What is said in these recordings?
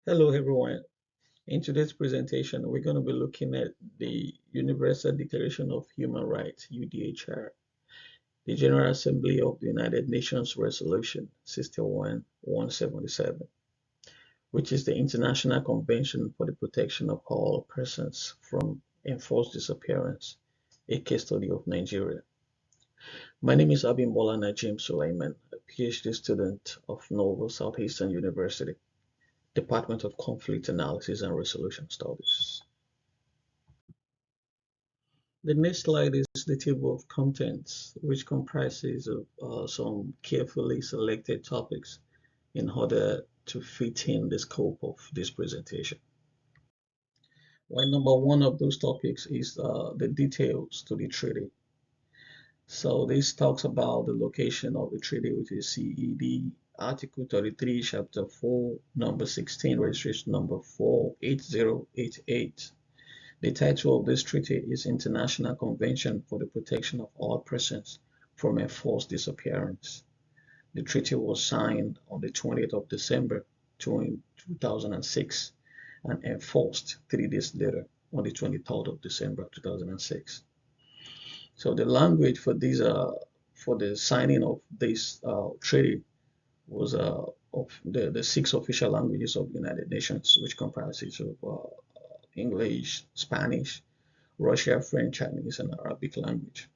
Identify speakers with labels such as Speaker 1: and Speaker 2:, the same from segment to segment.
Speaker 1: Hello everyone. In today's presentation, we're going to be looking at the Universal Declaration of Human Rights, UDHR, the General Assembly of the United Nations Resolution 61-177, which is the International Convention for the Protection of All Persons from Enforced Disappearance, a case study of Nigeria. My name is Abimbola Najim Sulaiman, a PhD student of Novo Southeastern University, Department of Conflict Analysis and Resolution Studies. The next slide is the table of contents, which comprises of some carefully selected topics in order to fit in the scope of this presentation. Well, number one of those topics is the details to the treaty. So this talks about the location of the treaty, which is CED, Article 33, Chapter 4, Number 16, Registration Number 48088. The title of this treaty is International Convention for the Protection of All Persons from Enforced Disappearance. The treaty was signed on the 20th of December 2006 and enforced 3 days later on the 23rd of December 2006. So the language for for the signing of this treaty was of the six official languages of the United Nations, which comprises of English, Spanish, Russian, French, Chinese, and Arabic language.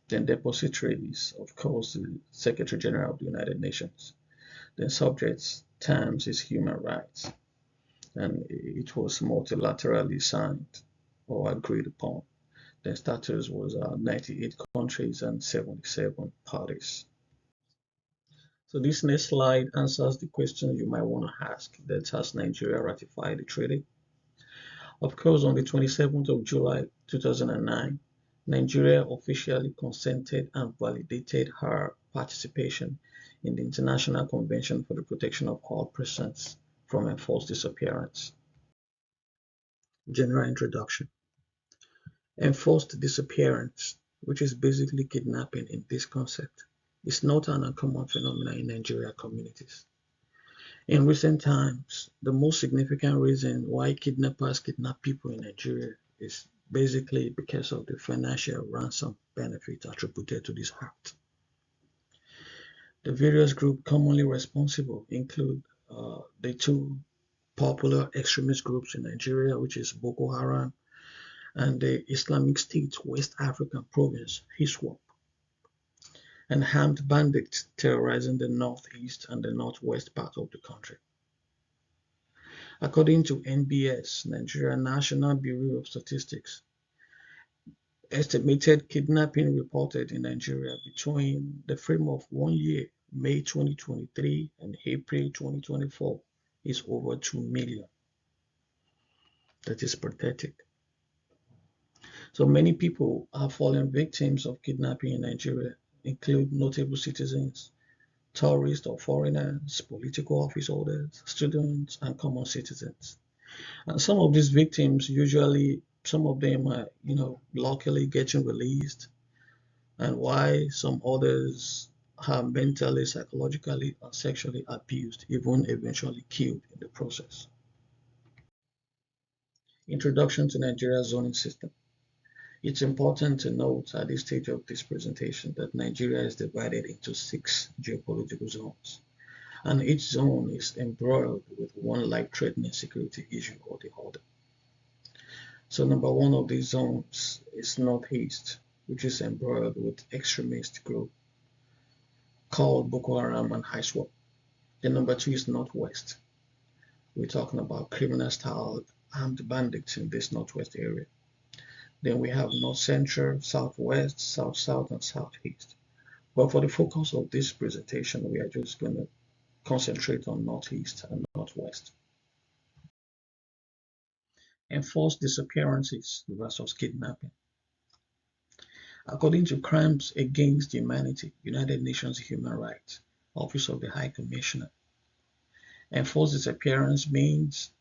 Speaker 1: Then depositories, of course, the Secretary General of the United Nations. Then subjects terms is human rights, and it was multilaterally signed or agreed upon. Then status was 98 countries and 77 parties. So this next slide answers the question you might want to ask, that has Nigeria ratified the treaty? Of course, on the 27th of July 2009, Nigeria officially consented and validated her participation in the International Convention for the Protection of All Persons from Enforced Disappearance. General introduction. Enforced disappearance, which is basically kidnapping in this concept, is not an uncommon phenomenon in Nigerian communities. In recent times, the most significant reason why kidnappers kidnap people in Nigeria is basically because of the financial ransom benefit attributed to this act. The various groups commonly responsible include the two popular extremist groups in Nigeria, which is Boko Haram and the Islamic State West African province, ISWAP, and armed bandits terrorizing the northeast and the northwest part of the country. According to NBS, Nigeria National Bureau of Statistics, estimated kidnapping reported in Nigeria between the frame of 1 year, May 2023 and April 2024, is over 2 million. That is pathetic. So many people have fallen victims of kidnapping in Nigeria, include notable citizens, tourists or foreigners, political office holders, students, and common citizens. And some of these victims, usually, some of them are, luckily getting released, and why some others are mentally, psychologically, and sexually abused, even eventually killed in the process. Introduction to Nigeria's zoning system. It's important to note at this stage of this presentation that Nigeria is divided into 6 geopolitical zones, and each zone is embroiled with one life-threatening security issue or the other. So number one of these zones is Northeast, which is embroiled with extremist group called Boko Haram and ISWAP. Then number two is Northwest. We're talking about criminal-style armed bandits in this Northwest area. Then we have North Central, Southwest, South South, and Southeast. But for the focus of this presentation, we are just going to concentrate on Northeast and Northwest. Enforced disappearances versus kidnapping. According to Crimes Against Humanity, United Nations Human Rights, Office of the High Commissioner, enforced disappearance means,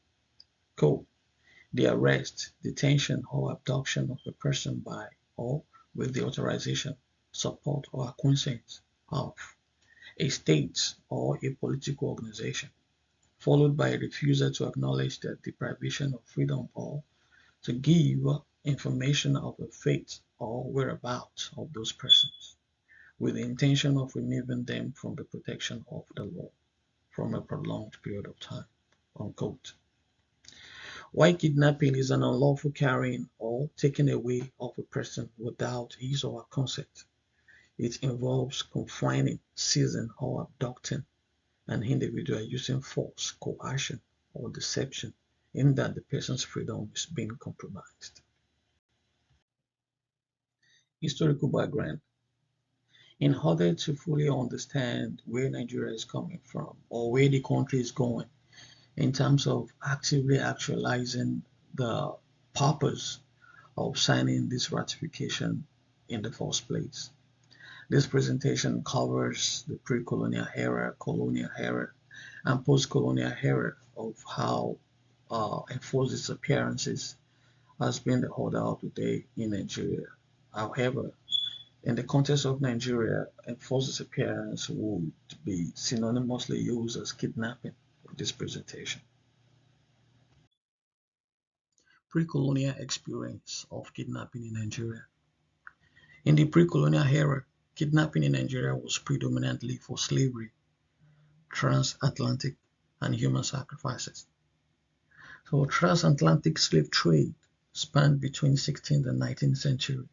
Speaker 1: quote, the arrest, detention, or abduction of a person by or with the authorization, support, or acquiescence of a state or a political organization, followed by a refusal to acknowledge the deprivation of freedom or to give information of the fate or whereabouts of those persons, with the intention of removing them from the protection of the law from a prolonged period of time. Unquote. Why kidnapping is an unlawful carrying or taking away of a person without his or her consent. It involves confining, seizing, or abducting an individual using force, coercion, or deception in that the person's freedom is being compromised. Historical background. In order to fully understand where Nigeria is coming from or where the country is going in terms of actively actualizing the purpose of signing this ratification in the first place. This presentation covers the pre-colonial era, colonial era, and post-colonial era of how enforced disappearances has been the order of the day in Nigeria. However, in the context of Nigeria, enforced disappearance would be synonymously used as kidnapping in this presentation. Pre-colonial experience of kidnapping in Nigeria. In the pre-colonial era, kidnapping in Nigeria was predominantly for slavery, transatlantic, and human sacrifices. So transatlantic slave trade spanned between 16th and 19th century.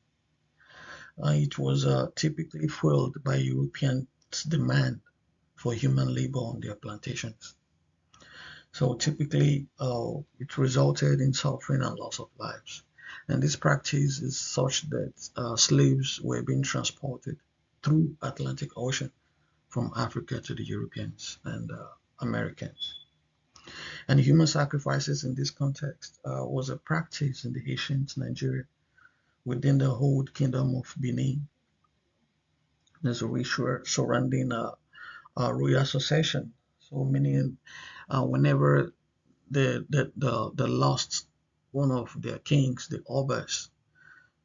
Speaker 1: It was typically fueled by Europeans' demand for human labor on their plantations. So typically, it resulted in suffering and loss of lives. And this practice is such that slaves were being transported through Atlantic Ocean from Africa to the Europeans and Americans. And human sacrifices in this context was a practice in the ancient Nigeria within the old kingdom of Benin. There's a ritual surrounding royal succession. So meaning whenever the lost one of their kings, the obas.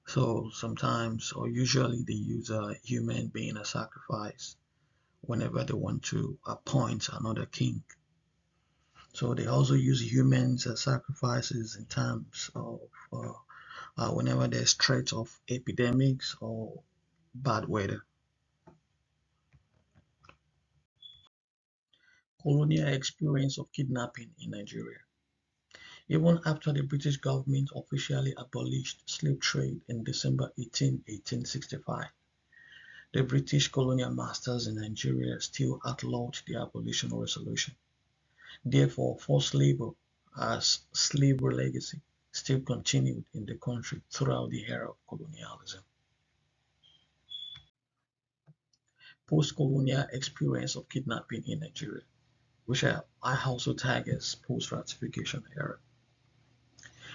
Speaker 1: So sometimes or usually they use a human being as sacrifice whenever they want to appoint another king. So they also use humans as sacrifices in terms of whenever there's threats of epidemics or bad weather. Colonial experience of kidnapping in Nigeria. Even after the British government officially abolished slave trade in December 1865, the British colonial masters in Nigeria still outlawed the abolition resolution. Therefore, forced labor as slavery legacy still continued in the country throughout the era of colonialism. Post-colonial experience of kidnapping in Nigeria, which I also tag as post-ratification era.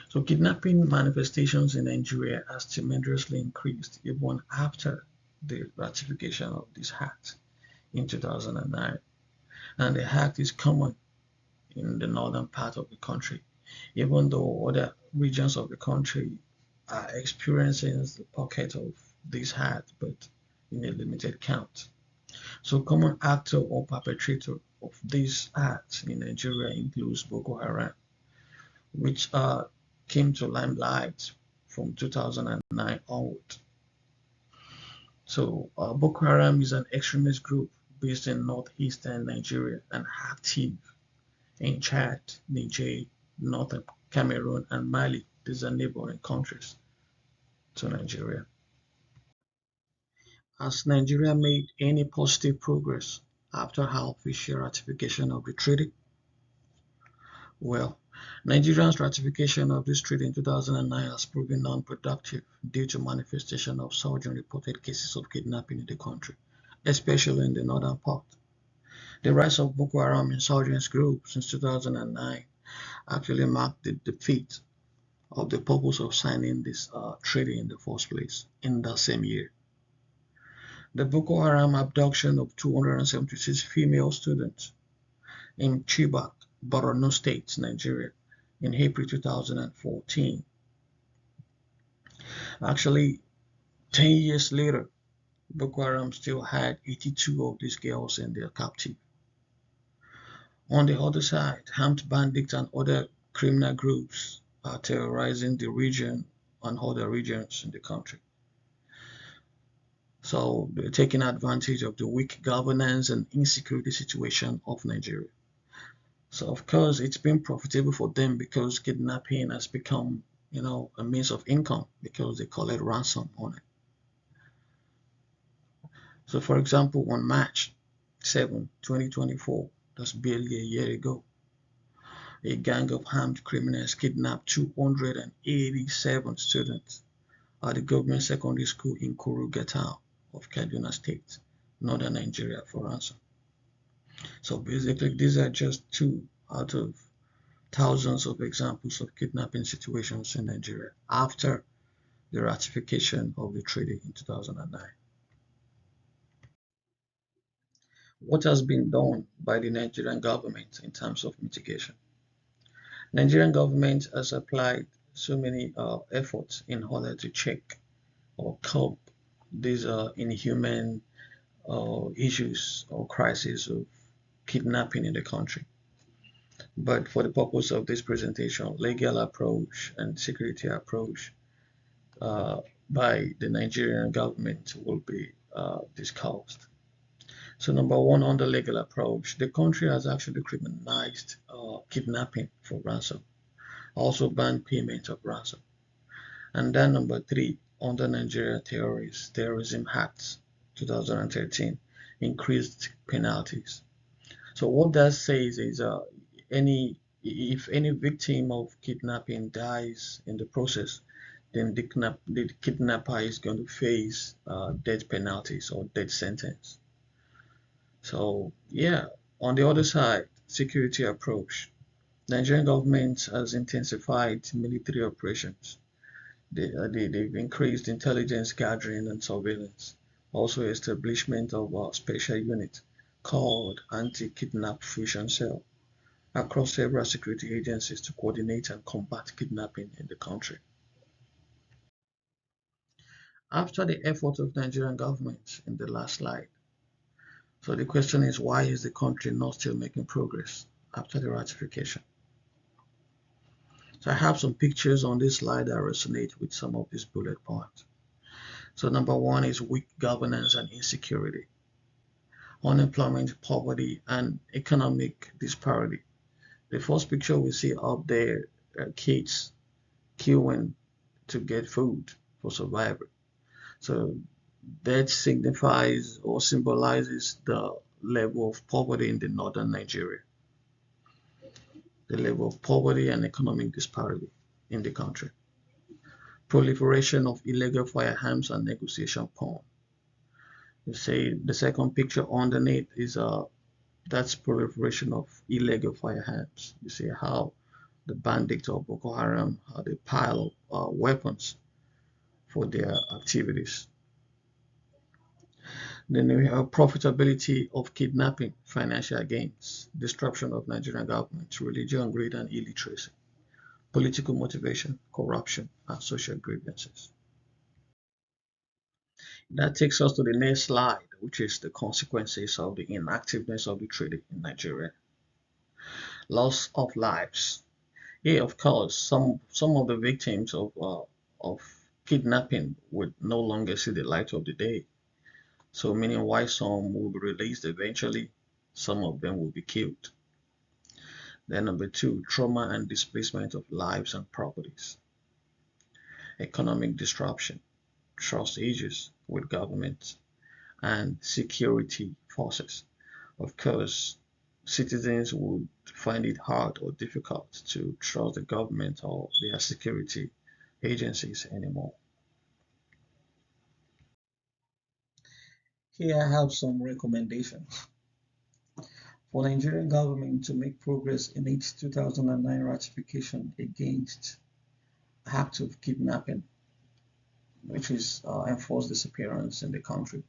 Speaker 1: So kidnapping manifestations in Nigeria has tremendously increased even after the ratification of this act in 2009. And the act is common in the northern part of the country, even though other regions of the country are experiencing the pocket of this act, but in a limited count. So common actor or perpetrator of this act in Nigeria includes Boko Haram, which came to limelight from 2009 onward. So Boko Haram is an extremist group based in northeastern Nigeria and active in Chad, Niger, northern Cameroon, and Mali. These are neighboring countries to Nigeria. Has Nigeria made any positive progress after her official ratification of the treaty? Well, Nigeria's ratification of this treaty in 2009 has proven non-productive due to manifestation of surging reported cases of kidnapping in the country, especially in the northern part. The rise of Boko Haram insurgents group since 2009 actually marked the defeat of the purpose of signing this treaty in the first place in that same year. The Boko Haram abduction of 276 female students in Chibok, Borno State, Nigeria, in April 2014. Actually, 10 years later, Boko Haram still had 82 of these girls in their captive. On the other side, armed bandits and other criminal groups are terrorizing the region and other regions in the country. So they're taking advantage of the weak governance and insecurity situation of Nigeria. So of course it's been profitable for them because kidnapping has become, a means of income because they collect ransom on it. So for example, on March 7, 2024, that's barely a year ago, a gang of armed criminals kidnapped 287 students at the government secondary school in Kurugata of Kaduna State, northern Nigeria, for ransom. So basically, these are just two out of thousands of examples of kidnapping situations in Nigeria after the ratification of the treaty in 2009. What has been done by the Nigerian government in terms of mitigation? Nigerian government has applied so many efforts in order to check or curb these inhuman issues or crises of kidnapping in the country. But for the purpose of this presentation, legal approach and security approach uh, by the Nigerian government will be discussed. So number one, on the legal approach, the country has actually criminalized kidnapping for ransom, also banned payment of ransom. And then number three, under Nigeria Terrorism Act 2013, increased penalties. So what that says is any if any victim of kidnapping dies in the process, then the kidnapper is going to face death penalties or death sentence. So yeah, on the other side, security approach. Nigerian government has intensified military operations. They've increased intelligence gathering and surveillance. Also, establishment of a special unit called Anti-Kidnap Fusion Cell across several security agencies to coordinate and combat kidnapping in the country. After the effort of Nigerian government in the last slide, so the question is, why is the country not still making progress after the ratification? So I have some pictures on this slide that resonate with some of these bullet points. So number one is weak governance and insecurity, unemployment, poverty, and economic disparity. The first picture we see up there are kids queuing to get food for survival. So that signifies or symbolizes the level of poverty in the northern Nigeria, the level of poverty and economic disparity in the country. Proliferation of illegal firearms and negotiation porn. You see the second picture underneath is that's proliferation of illegal firearms. You see how the bandits of Boko Haram how they pile up weapons for their activities. Then we have profitability of kidnapping, financial gains, disruption of Nigerian government, religion, greed, and illiteracy, political motivation, corruption, and social grievances. That takes us to the next slide, which is the consequences of the inactiveness of the treaty in Nigeria. Loss of lives. Yeah, of course, some of the victims of kidnapping would no longer see the light of the day. So meaning why some will be released eventually, some of them will be killed. Then number two, trauma and displacement of lives and properties. Economic disruption, trust issues with governments and security forces. Of course, citizens would find it hard or difficult to trust the government or their security agencies anymore. Here I have some recommendations for the Nigerian government to make progress in its 2009 ratification against act of kidnapping, which is enforced disappearance in the country.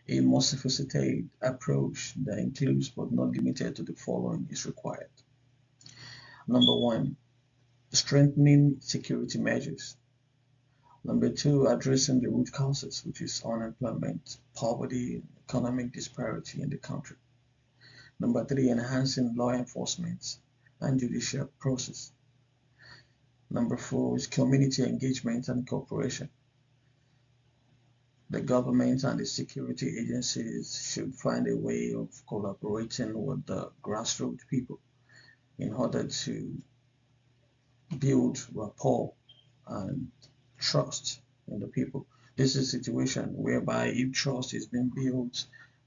Speaker 1: A more sophisticated approach that includes but not limited to the following is required. Number one, strengthening security measures. Number two, addressing the root causes, which is unemployment, poverty, economic disparity in the country. Number three, enhancing law enforcement and judicial process. Number four is community engagement and cooperation. The government and the security agencies should find a way of collaborating with the grassroots people in order to build rapport and trust in the people. This is a situation whereby if trust is being built,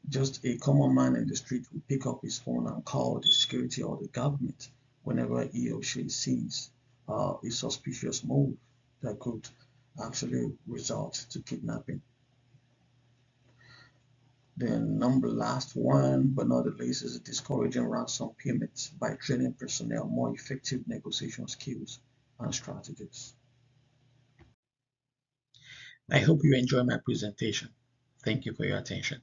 Speaker 1: just a common man in the street will pick up his phone and call the security or the government whenever he or she sees a suspicious move that could actually result to kidnapping. Then number last one, but not the least, is discouraging ransom payments by training personnel more effective negotiation skills and strategies. I hope you enjoy my presentation. Thank you for your attention.